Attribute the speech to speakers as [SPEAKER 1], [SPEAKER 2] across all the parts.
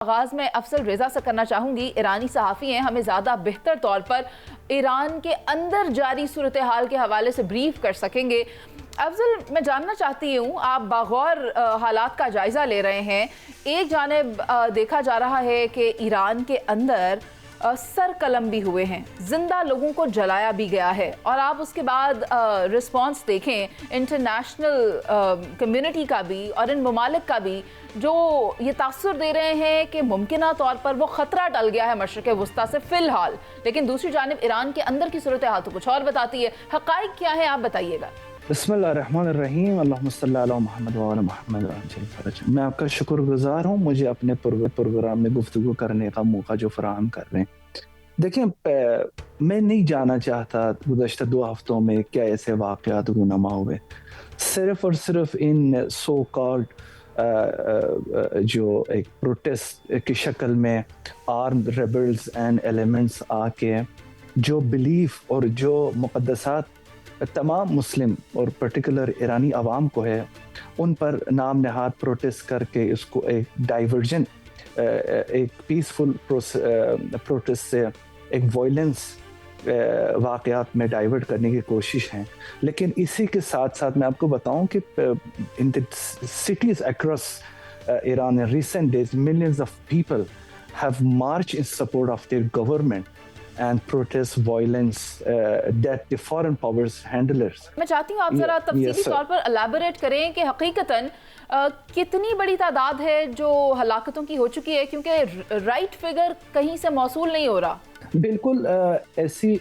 [SPEAKER 1] آغاز میں افضل رضا سے کرنا چاہوں گی. ایرانی صحافی ہیں, ہمیں زیادہ بہتر طور پر ایران کے اندر جاری صورتحال کے حوالے سے بریف کر سکیں گے. افضل, میں جاننا چاہتی ہوں, آپ باغور حالات کا جائزہ لے رہے ہیں. ایک جانب دیکھا جا رہا ہے کہ ایران کے اندر سر قلم بھی ہوئے ہیں, زندہ لوگوں کو جلایا بھی گیا ہے, اور آپ اس کے بعد رسپانس دیکھیں انٹرنیشنل کمیونٹی کا بھی اور ان ممالک کا بھی, جو یہ تاثر دے رہے ہیں کہ ممکنہ طور پر وہ خطرہ ٹل گیا ہے مشرق وسطیٰ سے فی الحال, لیکن دوسری جانب ایران کے اندر کی صورتحال تو کچھ اور بتاتی ہے. حقائق کیا ہیں, آپ بتائیے گا.
[SPEAKER 2] بسم اللہ الرحمن الرحیم. اللہم صلی علی محمد وعلی محمد وعجل فرج. میں آپ کا شکر گزار ہوں مجھے اپنے پروگرام میں گفتگو کرنے کا موقع جو فراہم کر رہے ہیں. دیکھیں, میں نہیں جانا چاہتا گزشتہ 2 ہفتوں میں کیا ایسے واقعات رونما ہوئے. صرف اور صرف ان سو کالڈ جو ایک پروٹیسٹ کی شکل میں آرمڈ ریبلز اینڈ ایلیمنٹس آ کے جو بلیف اور جو مقدسات تمام مسلم اور پرٹیکولر ایرانی عوام کو ہے, ان پر نام نہاد پروٹیسٹ کر کے اس کو ایک ڈائیورژن, ایک پیسفل پروٹیسٹ سے ایک وائلنس واقعات میں ڈائیورٹ کرنے کی کوشش ہیں. لیکن اسی کے ساتھ ساتھ میں آپ کو بتاؤں کہ in the cities across Iran in recent days millions of people have marched in support of their government and protest violence that the foreign powers handlers.
[SPEAKER 1] میں چاہتی ہوں آپ ذرا تفصیلی طور پر الیبوریٹ کریں کہ حقیقتاً کتنی بڑی تعداد ہے جو ہلاکتوں کی ہو چکی ہے, کیونکہ رائٹ فگر کہیں سے موصول نہیں ہو رہا.
[SPEAKER 2] بالکل ایسی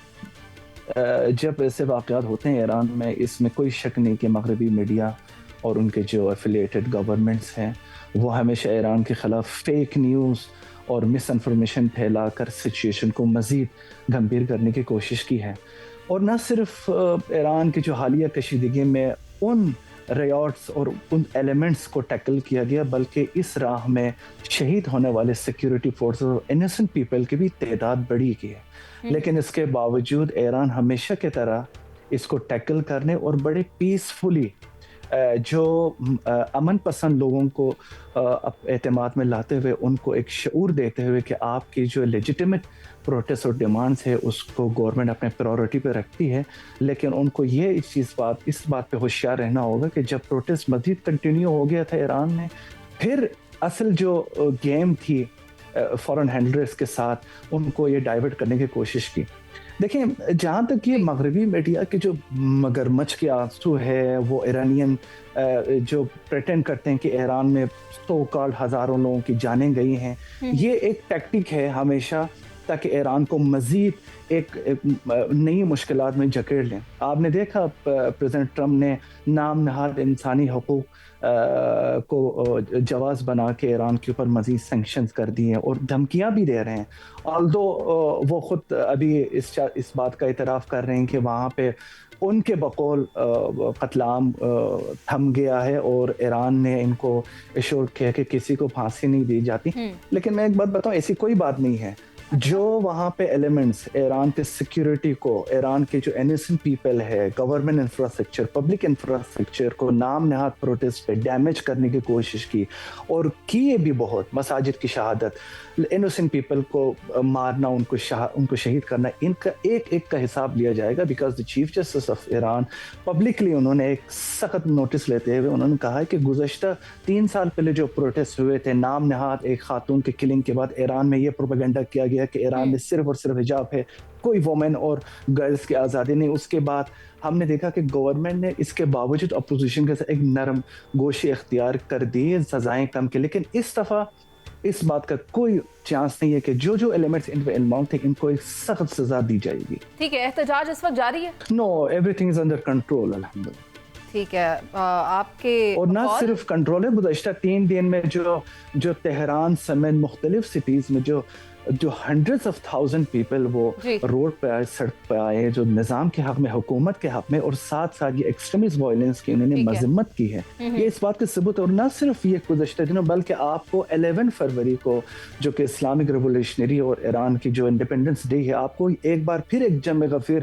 [SPEAKER 2] جب ایسے واقعات ہوتے ہیں ایران میں, اس میں کوئی شک نہیں کہ مغربی میڈیا اور ان کے جو ایفیلیٹڈ گورنمنٹس ہیں وہ ہمیشہ ایران کے خلاف فیک نیوز اور مس انفارمیشن پھیلا کر سچویشن کو مزید گھمبیر کرنے کی کوشش کی ہے. اور نہ صرف ایران کی جو حالیہ کشیدگی میں ان ریاٹس اور ان ایلیمنٹس کو ٹیکل کیا گیا, بلکہ اس راہ میں شہید ہونے والے سیکیورٹی فورسز اور انوسنٹ پیپل کی بھی تعداد بڑھی کی ہے. لیکن اس کے باوجود ایران ہمیشہ کی طرح اس کو ٹیکل کرنے اور بڑے پیسفلی جو امن پسند لوگوں کو اعتماد میں لاتے ہوئے ان کو ایک شعور دیتے ہوئے کہ آپ کی جو لیجیٹیمیٹ پروٹیسٹ اور ڈیمانڈس ہے اس کو گورنمنٹ اپنے پرائورٹی پہ رکھتی ہے. لیکن ان کو یہ اس بات پہ ہوشیار رہنا ہوگا کہ جب پروٹیسٹ مزید کنٹینیو ہو گیا تھا ایران میں, پھر اصل جو گیم تھی فورن ہینڈلرز کے ساتھ ان کو یہ ڈائیورٹ کرنے کی کوشش کی. دیکھیں, جہاں تک یہ مغربی میڈیا کے جو مگرمچھ کے آنسو ہے, وہ ایرانین جو پریٹینڈ کرتے ہیں کہ ایران میں سو کالڈ ہزاروں لوگوں کی جانیں گئی ہیں, یہ ایک ٹیکٹک ہے ہمیشہ تاکہ ایران کو مزید ایک نئی مشکلات میں جکڑ لیں. آپ نے دیکھا پریزیڈنٹ ٹرمپ نے نام نہاد انسانی حقوق کو جواز بنا کے ایران کے اوپر مزید سینکشنز کر دیے اور دھمکیاں بھی دے رہے ہیں. آلدو وہ خود ابھی اس بات کا اعتراف کر رہے ہیں کہ وہاں پہ ان کے بقول قتل عام تھم گیا ہے اور ایران نے ان کو ایشور کیا کہ کسی کو پھانسی نہیں دی جاتی. لیکن میں ایک بات بتاؤں, ایسی کوئی بات نہیں ہے. جو وہاں پہ ایلیمنٹس ایران کے سیکیورٹی کو, ایران کے جو انوسنٹ پیپل ہے, گورنمنٹ انفراسٹرکچر, پبلک انفراسٹرکچر کو نام نہاد پروٹیسٹ پہ ڈیمیج کرنے کی کوشش کی, اور کیے بھی بہت. مساجد کی شہادت, انوسنٹ پیپل کو مارنا, ان کو شہید کرنا, ان کا ایک کا حساب لیا جائے گا. Because the chief justice of Iran publicly انہوں نے ایک سخت نوٹس لیتے ہوئے انہوں نے کہا ہے کہ گزشتہ 3 سال پہلے جو پروٹیسٹ ہوئے تھے نام نہاد ایک خاتون کے کلنگ کے بعد, ایران میں یہ پروپیگنڈا کیا گیا کہ ایران میں صرف اور صرف حجاب ہے, کوئی وومن اور گرلز کی آزادی نہیں. اس کے بعد ہم نے دیکھا کہ گورنمنٹ نے اس کے باوجود اپوزیشن کے ساتھ ایک نرم گوشی اختیار کر دی, سزائیں کم کی. لیکن اس دفعہ اس بات کا کوئی چانس نہیں ہے کہ جو ایلیمنٹس ان پہ انوالو تھے ان کو ایک سخت سزا دی جائے گی.
[SPEAKER 1] ٹھیک ہے, احتجاج اس وقت جاری ہے؟
[SPEAKER 2] No, everything is under control الحمدللہ.
[SPEAKER 1] ٹھیک ہے, آپ کے
[SPEAKER 2] اور نہ صرف کنٹرول ہے, گزشتہ 3 دن میں جو تہران سمیت مختلف سٹیز میں جو ہنڈریڈز آف تھاؤزینڈ پیپل وہ روڈ پہ آئے, سڑک پہ آئے, جو نظام کے حق میں, حکومت کے حق میں, اور ساتھ ساتھ یہ ایکسٹریمسٹ وائلنس کی انہوں نے مذمت کی ہے. یہ اس بات کا ثبوت. اور نہ صرف یہ گزشتہ دنوں بلکہ آپ کو 11 فروری کو جو کہ اسلامک ریولیوشنری اور ایران کی جو انڈیپینڈنس ڈے ہے, آپ کو ایک بار پھر ایک جم غفیر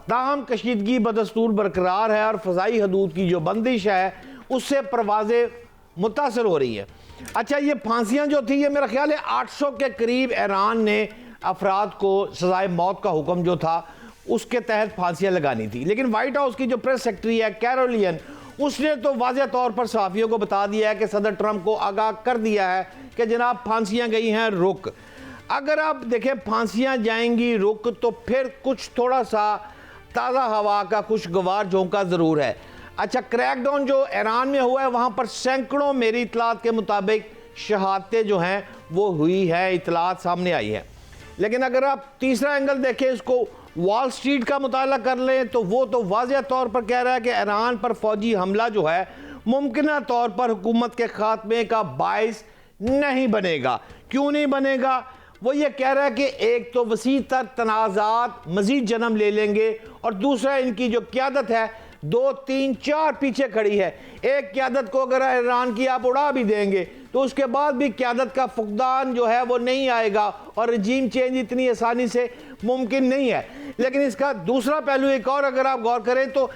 [SPEAKER 3] تاہم کشیدگی بدستور برقرار ہے اور فضائی حدود کی جو بندش ہے اس سے پروازیں متاثر ہو رہی ہیں۔ اچھا، یہ پھانسیاں جو تھی، یہ میرا خیال ہے 800 کے قریب ایران نے افراد کو سزائے موت کا حکم جو تھا اس کے تحت پھانسیاں لگانی تھی، لیکن وائٹ ہاؤس کی جو پریس سیکرٹری ہے کیرولین، اس نے تو واضح طور پر صحافیوں کو بتا دیا ہے کہ صدر ٹرمپ کو آگاہ کر دیا ہے کہ جناب پھانسیاں گئی ہیں رک۔ اگر آپ دیکھیں پھانسیاں جائیں گی رک تو پھر کچھ تھوڑا سا تازہ ہوا کا خوشگوار جھونکا ضرور ہے۔ اچھا، کریک ڈاؤن جو ایران میں ہوا ہے وہاں پر سینکڑوں میری اطلاعات کے مطابق شہادتیں جو ہیں وہ ہوئی ہیں، اطلاعات سامنے آئی ہیں۔ لیکن اگر آپ تیسرا اینگل دیکھیں، اس کو وال سٹریٹ کا مطالعہ کر لیں تو وہ تو واضح طور پر کہہ رہا ہے کہ ایران پر فوجی حملہ جو ہے ممکنہ طور پر حکومت کے خاتمے کا باعث نہیں بنے گا۔ کیوں نہیں بنے گا؟ وہ یہ کہہ رہا ہے کہ ایک تو وسیع تر تنازعات مزید جنم لے لیں گے، اور دوسرا ان کی جو قیادت ہے 2 3 4 پیچھے کھڑی ہے۔ ایک قیادت کو اگر ایران کی آپ اڑا بھی دیں گے تو اس کے بعد بھی قیادت کا فقدان جو ہے وہ نہیں آئے گا اور رجیم چینج اتنی آسانی سے ممکن نہیں ہے۔ لیکن اس کا دوسرا پہلو ایک اور اگر آپ غور کریں تو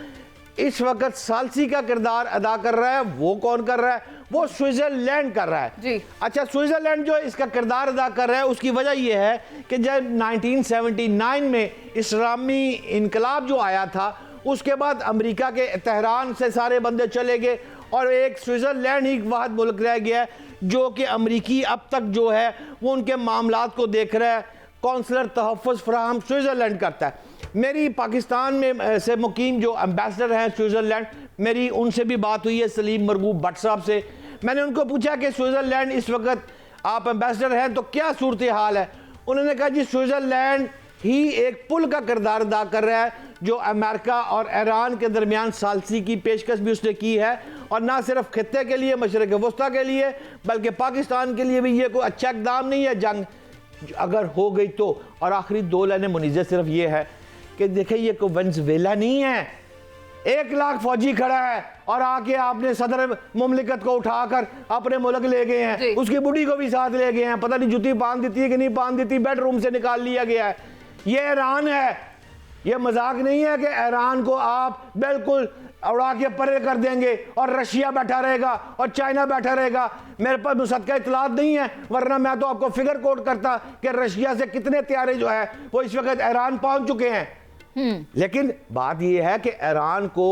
[SPEAKER 3] اس وقت ثالثی کا کردار ادا کر رہا ہے، وہ کون کر رہا ہے؟ وہ سوئٹزرلینڈ کر رہا ہے
[SPEAKER 1] جی۔
[SPEAKER 3] اچھا، سوئٹزرلینڈ جو اس کا کردار ادا کر رہا ہے اس کی وجہ یہ ہے کہ جب 1979 میں اسلامی انقلاب جو آیا تھا اس کے بعد امریکہ کے تہران سے سارے بندے چلے گئے اور ایک سوئٹزرلینڈ ہی واحد ملک رہ گیا ہے جو کہ امریکی اب تک جو ہے وہ ان کے معاملات کو دیکھ رہا ہے، کونسلر تحفظ فراہم سوئٹزرلینڈ کرتا ہے۔ میری پاکستان میں سے مقیم جو امبیسڈر ہیں سوئٹزرلینڈ، میری ان سے بھی بات ہوئی ہے، سلیم مرغوب بٹ صاحب سے۔ میں نے ان کو پوچھا کہ سوئٹزرلینڈ اس وقت آپ امبیسڈر ہیں تو کیا صورتحال ہے؟ انہوں نے کہا جی سوئٹزرلینڈ ہی ایک پل کا کردار ادا کر رہا ہے جو امریکہ اور ایران کے درمیان ثالثی کی پیشکش بھی اس نے کی ہے، اور نہ صرف خطے کے لیے، مشرق وسطیٰ کے لیے، بلکہ پاکستان کے لیے بھی یہ کوئی اچھا اقدام نہیں ہے جنگ اگر ہو گئی تو۔ اور آخری 2 لائنیں منیزہ صرف یہ ہے کہ دیکھیں یہ کوئی ونزویلا نہیں ہے، 1 لاکھ فوجی کھڑا ہے اور آ کے آپ نے صدر مملکت کو اٹھا کر اپنے ملک لے گئے ہیں، اس کی بڑی کو بھی ساتھ لے گئے ہیں، پتہ نہیں جوتی باندھ دیتی ہے کہ نہیں باندھ دیتی، بیڈ روم سے نکال لیا گیا ہے۔ یہ ایران ہے، یہ مذاق نہیں ہے کہ ایران کو آپ بالکل اڑا کے پرے کر دیں گے اور رشیا بیٹھا رہے گا اور چائنا بیٹھا رہے گا۔ میرے پاس مصدقہ اطلاعات نہیں ہے، ورنہ میں تو آپ کو فگر کوٹ کرتا کہ رشیا سے کتنے طیارے جو ہے وہ اس وقت ایران پہنچ چکے ہیں۔ لیکن بات یہ ہے کہ ایران کو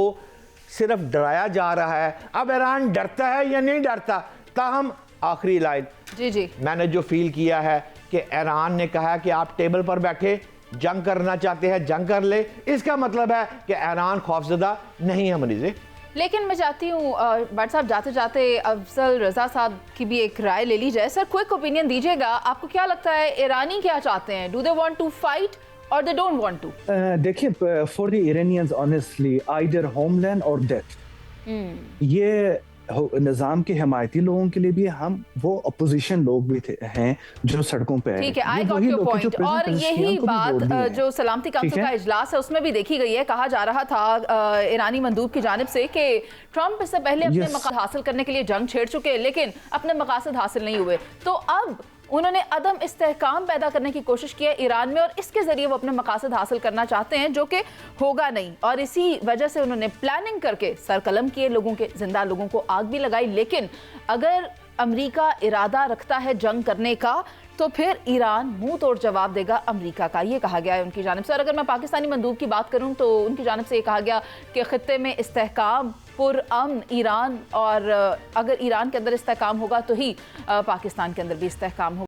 [SPEAKER 3] صرف ڈرایا جا رہا ہے۔ اب ایران ڈرتا ہے یا نہیں ڈرتا؟ تاہم آخری لائن
[SPEAKER 1] جی
[SPEAKER 3] میں نے جو فیل کیا ہے کہ ایران نے کہا کہ آپ ٹیبل پر بیٹھے جنگ کرنا چاہتے ہیں جنگ کر لے، اس کا مطلب ہے کہ ایران خوفزدہ نہیں ہے منیزے۔
[SPEAKER 1] لیکن میں چاہتی ہوں بٹ صاحب جاتے جاتے افضل رضا صاحب کی بھی ایک رائے لے لی جائے۔ سر کوئک اوپینین دیجیے گا، آپ کو کیا لگتا ہے ایرانی کیا چاہتے ہیں؟ Do they want to fight or they don't want to?
[SPEAKER 2] دیکھیں for the Iranians honestly either homeland or death. یہ نظام کے حمایتی لوگوں کے لیے بھی ہم وہ اپوزیشن لوگ بھی ہیں جو سڑکوں پہ ہیں۔
[SPEAKER 1] ٹھیک ہے، آئی گاٹ یور پوائنٹ۔ اور یہی بات جو سلامتی کونسل کا اجلاس ہے اس میں بھی دیکھی گئی ہے، کہا جا رہا تھا ایرانی مندوب کی جانب سے کہ ٹرمپ اس سے پہلے اپنے مقاصد حاصل کرنے کے لیے جنگ چھیڑ چکے لیکن اپنے مقاصد حاصل نہیں ہوئے، تو اب انہوں نے عدم استحکام پیدا کرنے کی کوشش کی ہے ایران میں اور اس کے ذریعے وہ اپنے مقاصد حاصل کرنا چاہتے ہیں جو کہ ہوگا نہیں، اور اسی وجہ سے انہوں نے پلاننگ کر کے سر قلم کیے، لوگوں کے زندہ لوگوں کو آگ بھی لگائی۔ لیکن اگر امریکہ ارادہ رکھتا ہے جنگ کرنے کا تو پھر ایران منہ توڑ جواب دے گا امریکہ کا، یہ کہا گیا ہے ان کی جانب سے۔ اور اگر میں پاکستانی مندوب کی بات کروں تو ان کی جانب سے یہ کہا گیا کہ خطے میں استحکام پر امن ایران، اور اگر ایران کے اندر استحکام ہوگا تو ہی پاکستان کے اندر بھی استحکام ہوگا۔